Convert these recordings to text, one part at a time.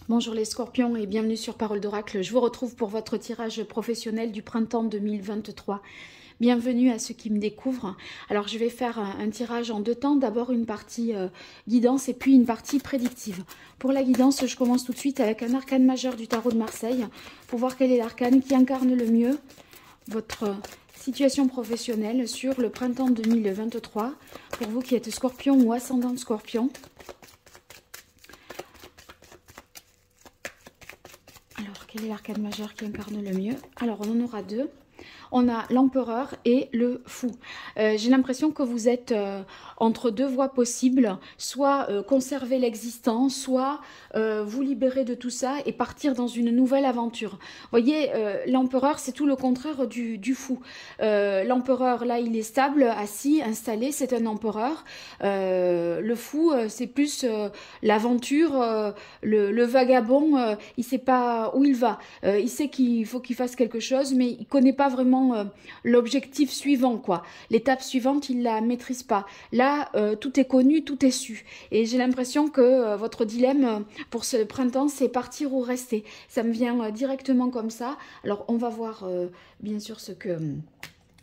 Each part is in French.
Bonjour les scorpions et bienvenue sur Parole d'Oracle. Je vous retrouve pour votre tirage professionnel du printemps 2023. Bienvenue à ceux qui me découvrent. Alors je vais faire un tirage en deux temps. D'abord une partie guidance et puis une partie prédictive. Pour la guidance, je commence tout de suite avec un arcane majeur du tarot de Marseille pour voir quel est l'arcane qui incarne le mieux votre situation professionnelle sur le printemps 2023. Pour vous qui êtes scorpion ou ascendant scorpion. Alors, quel est l'arcane majeur qui incarne le mieux? Alors, on en aura deux. On a l'empereur et le fou. J'ai l'impression que vous êtes entre deux voies possibles, soit conserver l'existant, soit vous libérer de tout ça et partir dans une nouvelle aventure. Vous voyez, l'empereur, c'est tout le contraire du fou. L'empereur, là, il est stable, assis, installé, c'est un empereur. Le fou, c'est plus l'aventure, le vagabond, il ne sait pas où il va. Il sait qu'il faut qu'il fasse quelque chose, mais il ne connaît pas vraiment l'objectif suivant, quoi. L'étape suivante, il la maîtrise pas. Là, tout est connu, tout est su. Et j'ai l'impression que votre dilemme pour ce printemps, c'est partir ou rester. Ça me vient directement comme ça. Alors, on va voir bien sûr ce que...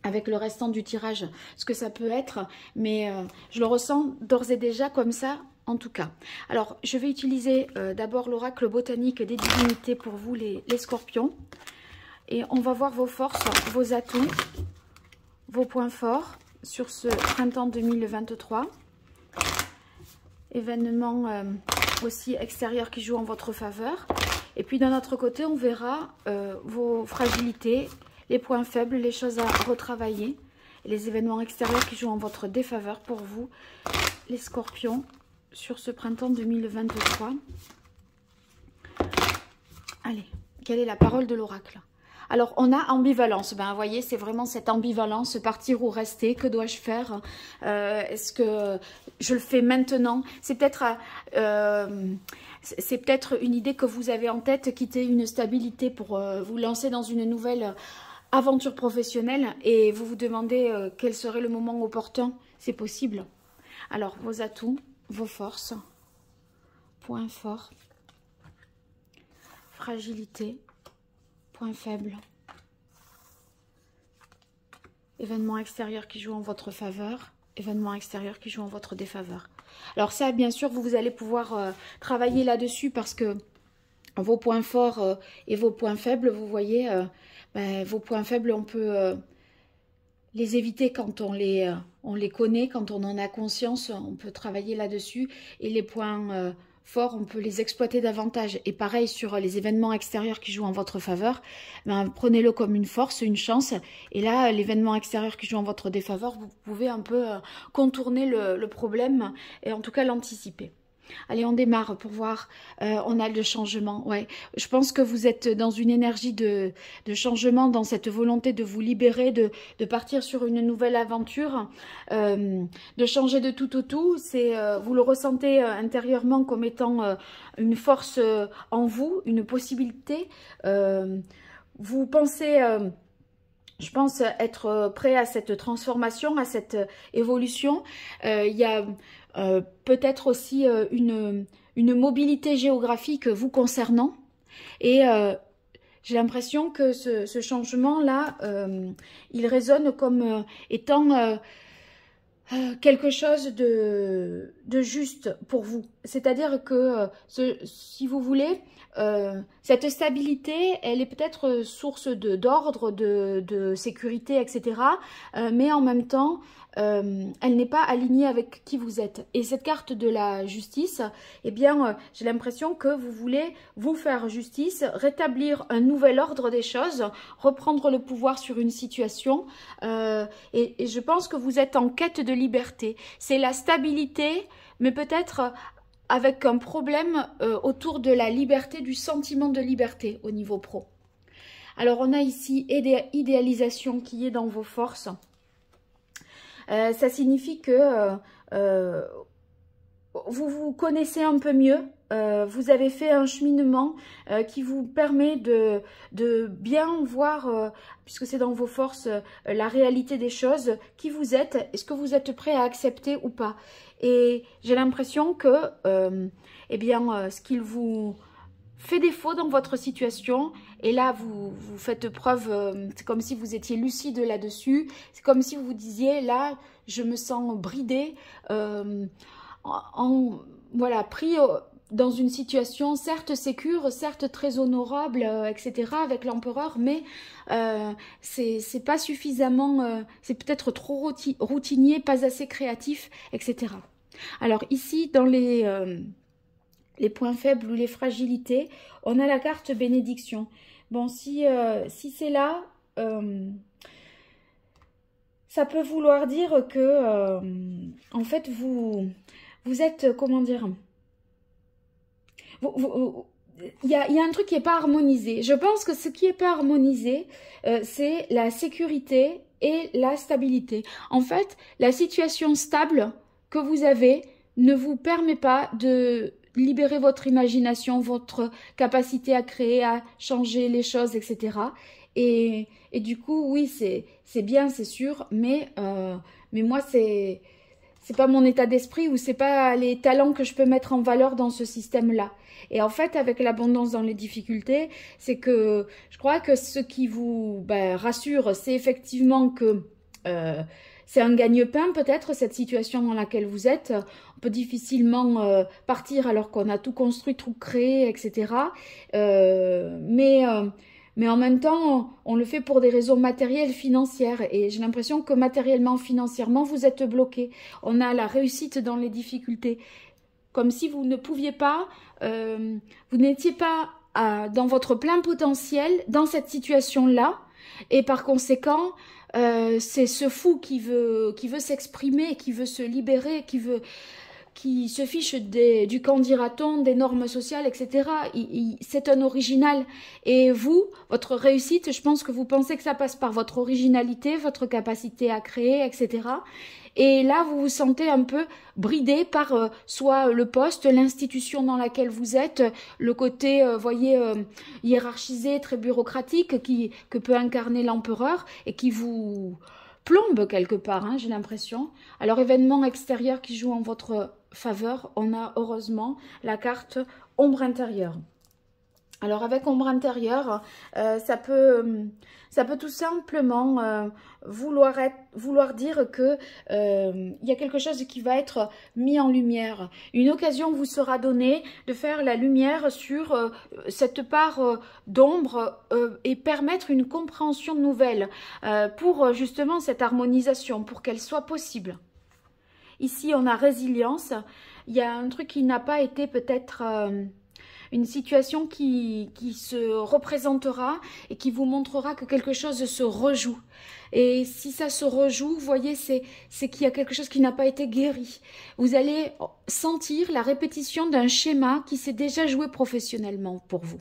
avec le restant du tirage, ce que ça peut être. Mais je le ressens d'ores et déjà comme ça, en tout cas. Alors, je vais utiliser d'abord l'oracle botanique des divinités pour vous, les scorpions. Et on va voir vos forces, vos atouts, vos points forts sur ce printemps 2023. Événements aussi extérieurs qui jouent en votre faveur. Et puis d'un autre côté, on verra vos fragilités, les points faibles, les choses à retravailler. Et les événements extérieurs qui jouent en votre défaveur pour vous, les scorpions, sur ce printemps 2023. Allez, quelle est la parole de l'oracle ? Alors, on a ambivalence. Ben, vous voyez, c'est vraiment cette ambivalence, partir ou rester. Que dois-je faire? Est-ce que je le fais maintenant? C'est peut-être une idée que vous avez en tête, quitter une stabilité pour vous lancer dans une nouvelle aventure professionnelle et vous vous demandez quel serait le moment opportun. C'est possible. Alors, vos atouts, vos forces, points forts, fragilité, point faible. Événements extérieurs qui jouent en votre faveur. Événements extérieurs qui jouent en votre défaveur. Alors ça, bien sûr, vous allez pouvoir travailler là-dessus parce que vos points forts et vos points faibles, vous voyez, vos points faibles, on peut les éviter quand on les connaît, quand on en a conscience, on peut travailler là-dessus. Et les points forts, on peut les exploiter davantage. Et pareil sur les événements extérieurs qui jouent en votre faveur, ben, prenez-le comme une force, une chance. Et là, l'événement extérieur qui joue en votre défaveur, vous pouvez un peu contourner le problème et en tout cas l'anticiper. Allez, on démarre pour voir. On a le changement. Ouais, je pense que vous êtes dans une énergie de changement, dans cette volonté de vous libérer, de partir sur une nouvelle aventure, de changer de tout au tout. Vous le ressentez intérieurement comme étant une force en vous, une possibilité. Vous pensez... je pense être prêt à cette transformation, à cette évolution. Il y a peut-être aussi une mobilité géographique vous concernant. Et j'ai l'impression que ce changement-là, il résonne comme étant quelque chose de juste pour vous. C'est-à-dire que, si vous voulez... cette stabilité, elle est peut-être source d'ordre, de sécurité, etc. Mais en même temps, elle n'est pas alignée avec qui vous êtes. Et cette carte de la justice, eh bien, j'ai l'impression que vous voulez vous faire justice, rétablir un nouvel ordre des choses, reprendre le pouvoir sur une situation. Et je pense que vous êtes en quête de liberté. C'est la stabilité, mais peut-être... avec un problème autour de la liberté, du sentiment de liberté au niveau pro. Alors, on a ici idéalisation qui est dans vos forces. Ça signifie que vous vous connaissez un peu mieux. Vous avez fait un cheminement qui vous permet de bien voir, puisque c'est dans vos forces, la réalité des choses, qui vous êtes, est-ce que vous êtes prêt à accepter ou pas. Et j'ai l'impression que, eh bien, ce qu'il vous fait défaut dans votre situation. Et là, vous faites preuve, c'est comme si vous étiez lucide là-dessus. C'est comme si vous vous disiez, là, je me sens bridée, voilà, pris dans une situation certes sécure, certes très honorable, etc. avec l'empereur, mais c'est pas suffisamment, c'est peut-être trop routinier, pas assez créatif, etc. Alors ici, dans les points faibles ou les fragilités, on a la carte bénédiction. Bon, si c'est là, ça peut vouloir dire que, en fait, vous êtes, comment dire, il y a un truc qui n'est pas harmonisé. Je pense que ce qui n'est pas harmonisé, c'est la sécurité et la stabilité. En fait, la situation stable que vous avez ne vous permet pas de libérer votre imagination, votre capacité à créer, à changer les choses, etc. Et du coup, oui, c'est bien, c'est sûr, mais moi, c'est pas mon état d'esprit ou c'est pas les talents que je peux mettre en valeur dans ce système-là. Et en fait, avec l'abondance dans les difficultés, c'est que je crois que ce qui vous rassure, c'est effectivement que c'est un gagne-pain peut-être, cette situation dans laquelle vous êtes. On peut difficilement partir alors qu'on a tout construit, tout créé, etc. Mais en même temps, on le fait pour des raisons matérielles, financières. Et j'ai l'impression que matériellement, financièrement, vous êtes bloqué. On a la réussite dans les difficultés. Comme si vous ne pouviez pas, vous n'étiez pas dans votre plein potentiel dans cette situation-là. Et par conséquent, c'est ce fou qui veut s'exprimer, qui veut se libérer, qui se fiche du qu'en dira-t-on, des normes sociales, etc. C'est un original. Et vous, votre réussite, je pense que vous pensez que ça passe par votre originalité, votre capacité à créer, etc. Et là, vous vous sentez un peu bridé par soit le poste, l'institution dans laquelle vous êtes, le côté, voyez, hiérarchisé, très bureaucratique que peut incarner l'empereur et qui vous plombe quelque part, hein, j'ai l'impression. Alors, événement extérieur qui joue en votre faveur, on a heureusement la carte ombre intérieure. Alors avec ombre intérieure, ça peut tout simplement vouloir dire que il y a quelque chose qui va être mis en lumière. Une occasion vous sera donnée de faire la lumière sur cette part d'ombre et permettre une compréhension nouvelle pour justement cette harmonisation, pour qu'elle soit possible. Ici, on a résilience. Il y a un truc qui n'a pas été peut-être une situation qui se représentera et qui vous montrera que quelque chose se rejoue. Et si ça se rejoue, vous voyez, c'est qu'il y a quelque chose qui n'a pas été guéri. Vous allez sentir la répétition d'un schéma qui s'est déjà joué professionnellement pour vous.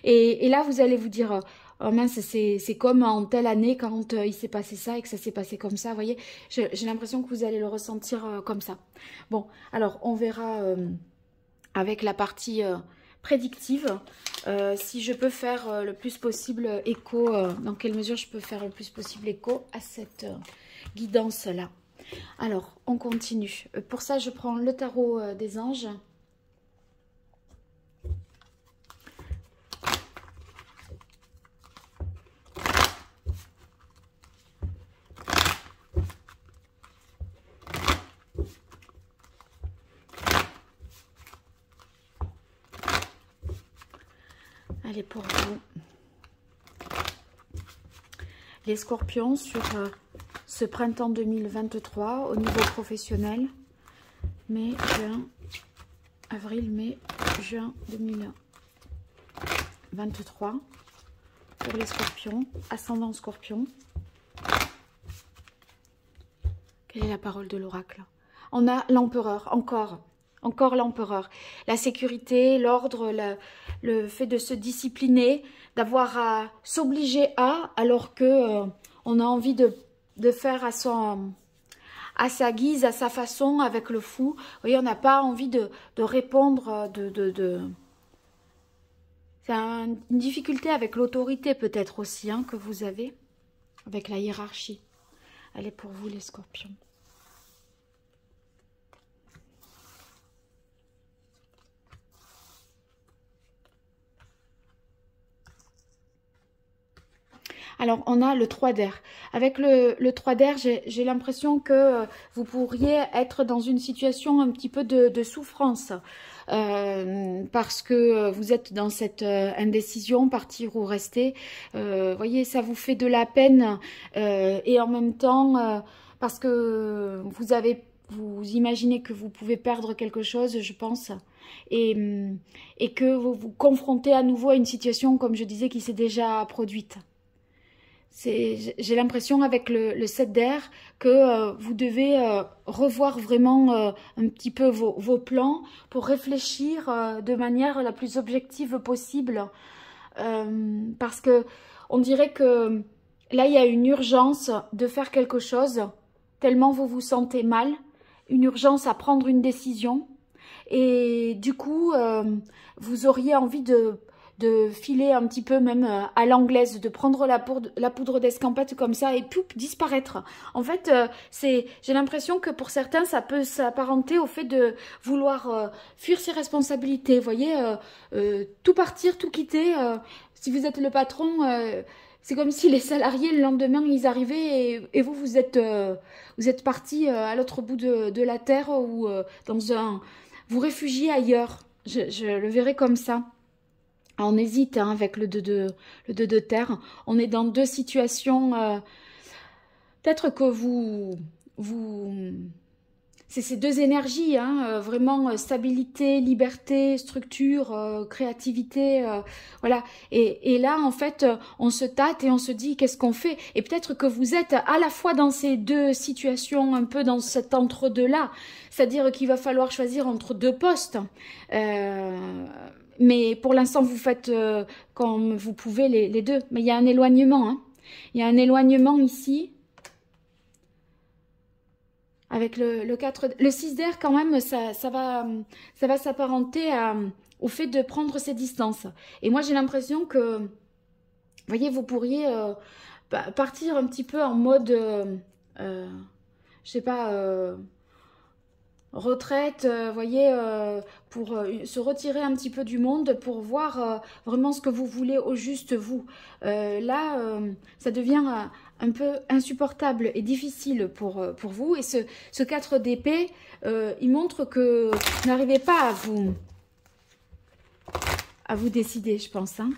Et là, vous allez vous dire... Oh mince, c'est comme en telle année quand il s'est passé ça et que ça s'est passé comme ça, vous voyez. J'ai l'impression que vous allez le ressentir comme ça. Bon, alors on verra avec la partie prédictive si je peux faire le plus possible écho, dans quelle mesure je peux faire le plus possible écho à cette guidance-là. Alors, on continue. Pour ça, je prends le tarot des anges. Allez, pour vous, les scorpions, sur ce printemps 2023 au niveau professionnel, mai, juin, avril, mai, juin 2023, pour les scorpions, ascendant scorpion. Quelle est la parole de l'oracle? On a l'empereur, encore l'empereur. La sécurité, l'ordre, le fait de se discipliner, d'avoir à s'obliger alors que on a envie de faire à sa guise, à sa façon, avec le fou. Vous voyez, on n'a pas envie de répondre, C'est une difficulté avec l'autorité peut-être aussi, hein, que vous avez, avec la hiérarchie. Elle est pour vous, les scorpions. Alors, on a le 3 d'air. Avec le 3 d'air, j'ai l'impression que vous pourriez être dans une situation un petit peu de souffrance. Parce que vous êtes dans cette indécision, partir ou rester. Voyez, ça vous fait de la peine. Et en même temps, parce que vous imaginez que vous pouvez perdre quelque chose, je pense. Et que vous vous confrontez à nouveau à une situation, comme je disais, qui s'est déjà produite. J'ai l'impression avec le 7 d'air que vous devez revoir vraiment un petit peu vos plans pour réfléchir de manière la plus objective possible. Parce que on dirait que là, il y a une urgence de faire quelque chose, tellement vous vous sentez mal, une urgence à prendre une décision. Et du coup, vous auriez envie de filer un petit peu même à l'anglaise, de prendre la poudre d'escampette comme ça et poup, disparaître. En fait, j'ai l'impression que pour certains, ça peut s'apparenter au fait de vouloir fuir ses responsabilités. Vous voyez, tout partir, tout quitter. Si vous êtes le patron, c'est comme si les salariés, le lendemain, ils arrivaient et vous êtes parti à l'autre bout de la terre ou vous réfugiez ailleurs. Je le verrai comme ça. On hésite hein, avec le 2 de terre. On est dans deux situations. Peut-être que c'est ces deux énergies, hein, vraiment stabilité, liberté, structure, créativité, voilà. Et là, en fait, on se tâte et on se dit qu'est-ce qu'on fait. Et peut-être que vous êtes à la fois dans ces deux situations, un peu dans cet entre-deux-là. C'est-à-dire qu'il va falloir choisir entre deux postes. Mais pour l'instant, vous faites comme vous pouvez les deux. Mais il y a un éloignement. Hein. Il y a un éloignement ici. Avec le 4, le 6 d'air quand même, ça va s'apparenter au fait de prendre ses distances. Et moi, j'ai l'impression que, vous voyez, vous pourriez partir un petit peu en mode, je sais pas, retraite, voyez, pour se retirer un petit peu du monde, pour voir vraiment ce que vous voulez au juste vous. Là, ça devient un peu insupportable et difficile pour vous. Et ce 4 d'épée, il montre que vous n'arrivez pas à vous décider, je pense. Hein.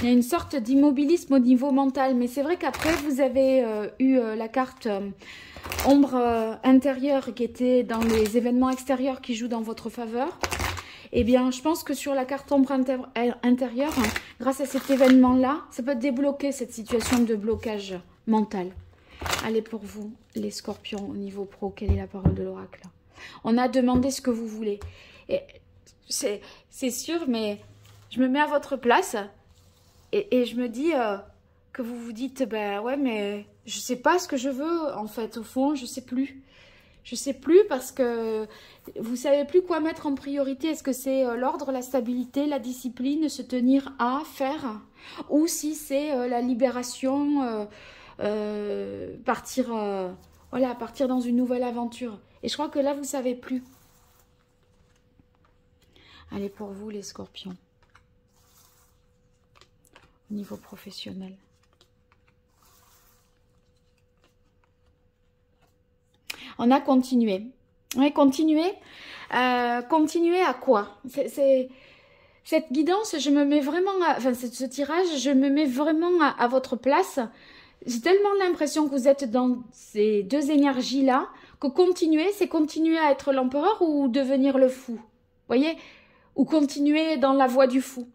Il y a une sorte d'immobilisme au niveau mental. Mais c'est vrai qu'après, vous avez eu la carte ombre intérieure qui était dans les événements extérieurs qui jouent dans votre faveur. Eh bien, je pense que sur la carte ombre intérieure, grâce à cet événement-là, ça peut débloquer cette situation de blocage mental. Allez, pour vous, les scorpions, au niveau pro, quelle est la parole de l'oracle? On a demandé ce que vous voulez. C'est sûr, mais je me mets à votre place et je me dis que vous vous dites, ben ouais, mais je sais pas ce que je veux, en fait, au fond, je sais plus. Je sais plus parce que vous savez plus quoi mettre en priorité. Est-ce que c'est l'ordre, la stabilité, la discipline, se tenir à faire, ou si c'est la libération, partir, voilà, partir dans une nouvelle aventure. Et je crois que là vous savez plus. Allez, pour vous les scorpions, au niveau professionnel. On a continué. Oui, continuer. Continuer à quoi? Cette guidance, je me mets vraiment... Enfin, ce tirage, je me mets vraiment à votre place. J'ai tellement l'impression que vous êtes dans ces deux énergies-là, que continuer, c'est continuer à être l'empereur ou devenir le fou. Vous voyez? Ou continuer dans la voie du fou.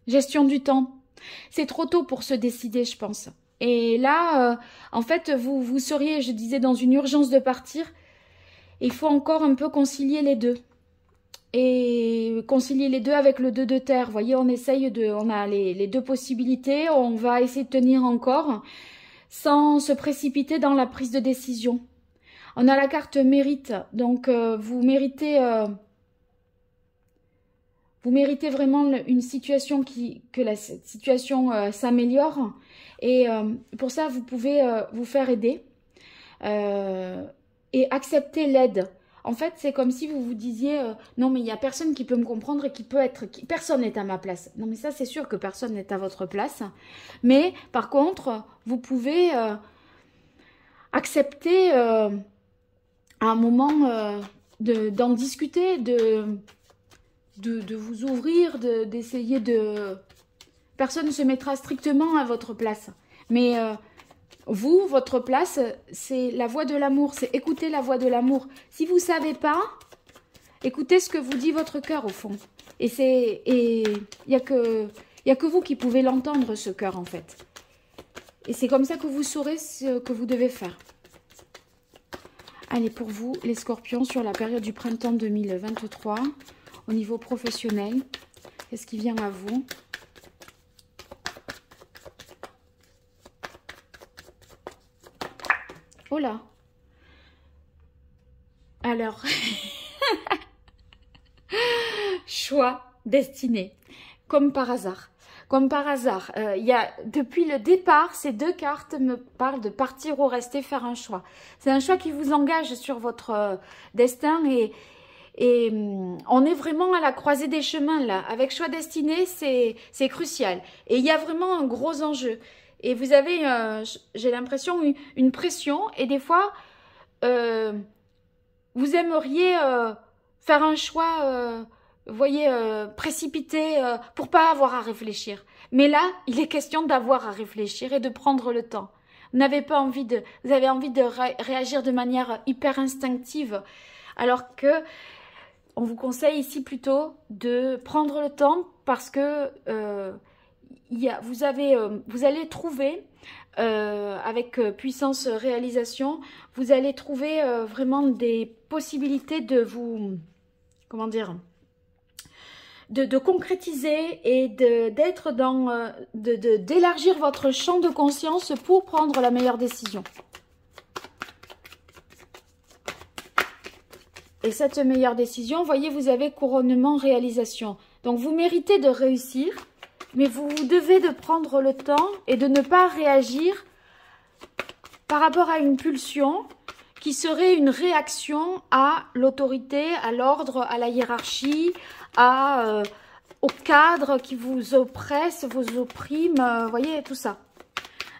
Gestion du temps. C'est trop tôt pour se décider, je pense. Et là, en fait, vous seriez, je disais, dans une urgence de partir. Il faut encore un peu concilier les deux. Et concilier les deux avec le 2 de terre. Vous voyez, on a les deux possibilités. On va essayer de tenir encore sans se précipiter dans la prise de décision. On a la carte mérite. Donc, vous méritez vraiment une situation que la situation s'améliore. Et pour ça, vous pouvez vous faire aider et accepter l'aide. en fait, c'est comme si vous vous disiez non, mais il n'y a personne qui peut me comprendre et qui peut être... personne n'est à ma place. Non, mais ça, c'est sûr que personne n'est à votre place. Mais, par contre, vous pouvez accepter à un moment d'en discuter, de vous ouvrir, d'essayer de... Personne ne se mettra strictement à votre place. Mais vous, votre place, c'est la voix de l'amour. C'est écouter la voix de l'amour. Si vous ne savez pas, écoutez ce que vous dit votre cœur au fond. Et il n'y a que vous qui pouvez l'entendre, ce cœur, en fait. Et c'est comme ça que vous saurez ce que vous devez faire. Allez, pour vous, les scorpions, sur la période du printemps 2023, au niveau professionnel, qu'est-ce qui vient à vous ? Oh là. Alors, choix, destinée, comme par hasard. Comme par hasard, depuis le départ, ces deux cartes me parlent de partir ou rester, faire un choix. C'est un choix qui vous engage sur votre destin et on est vraiment à la croisée des chemins là. Avec choix destiné, c'est crucial. Et il y a vraiment un gros enjeu. Et vous avez, j'ai l'impression, une pression. Et des fois, vous aimeriez faire un choix, vous voyez, précipité pour pas avoir à réfléchir. Mais là, il est question d'avoir à réfléchir et de prendre le temps. Vous n'avez pas envie de, vous avez envie de réagir de manière hyper instinctive, alors que on vous conseille ici plutôt de prendre le temps parce que vous allez trouver, avec puissance réalisation, vous allez trouver vraiment des possibilités de vous, comment dire, de concrétiser et d'être dans, d'élargir votre champ de conscience pour prendre la meilleure décision. Et cette meilleure décision, voyez, vous avez couronnement, réalisation. Donc, vous méritez de réussir, mais vous devez de prendre le temps et de ne pas réagir par rapport à une pulsion qui serait une réaction à l'autorité, à l'ordre, à la hiérarchie, au cadre qui vous oppresse, vous opprime, voyez, tout ça.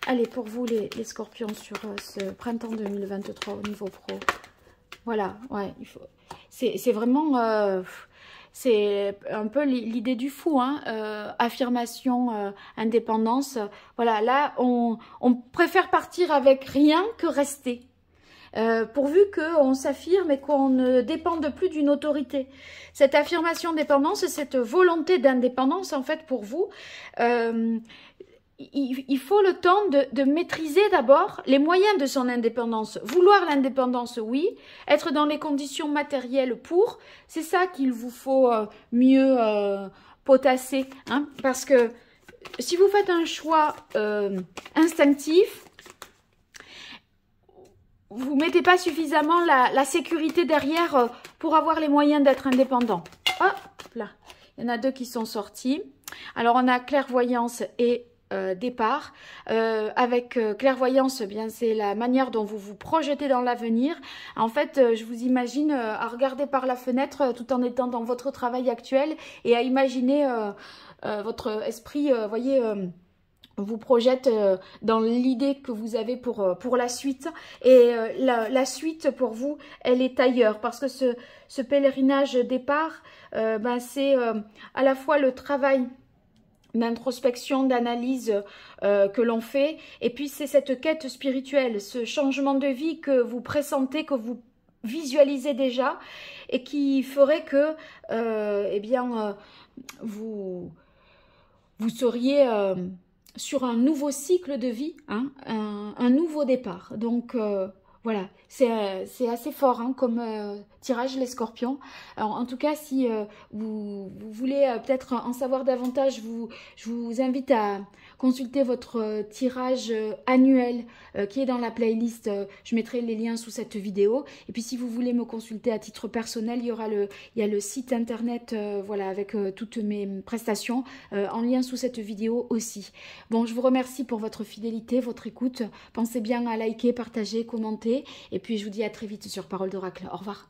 Allez, pour vous, les scorpions, sur ce printemps 2023 au niveau pro. Voilà, ouais, c'est vraiment, c'est un peu l'idée du fou, hein, affirmation, indépendance. Voilà, là, on préfère partir avec rien que rester. Pourvu qu'on s'affirme et qu'on ne dépende plus d'une autorité. Cette affirmation dépendance, cette volonté d'indépendance, en fait, pour vous, il faut le temps de maîtriser d'abord les moyens de son indépendance. Vouloir l'indépendance, oui. Être dans les conditions matérielles pour, c'est ça qu'il vous faut mieux potasser. Hein, parce que si vous faites un choix instinctif, vous ne mettez pas suffisamment la sécurité derrière pour avoir les moyens d'être indépendant. Hop là, il y en a deux qui sont sortis. Alors, on a clairvoyance et départ. Avec clairvoyance, eh bien c'est la manière dont vous vous projetez dans l'avenir. En fait, je vous imagine à regarder par la fenêtre tout en étant dans votre travail actuel et à imaginer votre esprit, voyez, vous projette dans l'idée que vous avez pour la suite. Et la suite, pour vous, elle est ailleurs. Parce que ce pèlerinage départ, ben, c'est à la fois le travail d'introspection, d'analyse que l'on fait. Et puis, c'est cette quête spirituelle, ce changement de vie que vous pressentez, que vous visualisez déjà et qui ferait que, eh bien, vous seriez sur un nouveau cycle de vie, hein, un nouveau départ. Donc, voilà, c'est assez fort hein, comme tirage, les scorpions. Alors, en tout cas, si vous voulez peut-être en savoir davantage, je vous invite à consulter votre tirage annuel qui est dans la playlist. Je mettrai les liens sous cette vidéo. Et puis, si vous voulez me consulter à titre personnel, il y a le site internet voilà, avec toutes mes prestations en lien sous cette vidéo aussi. Bon, je vous remercie pour votre fidélité, votre écoute. Pensez bien à liker, partager, commenter. Et puis, je vous dis à très vite sur Parole d'Oracle. Au revoir.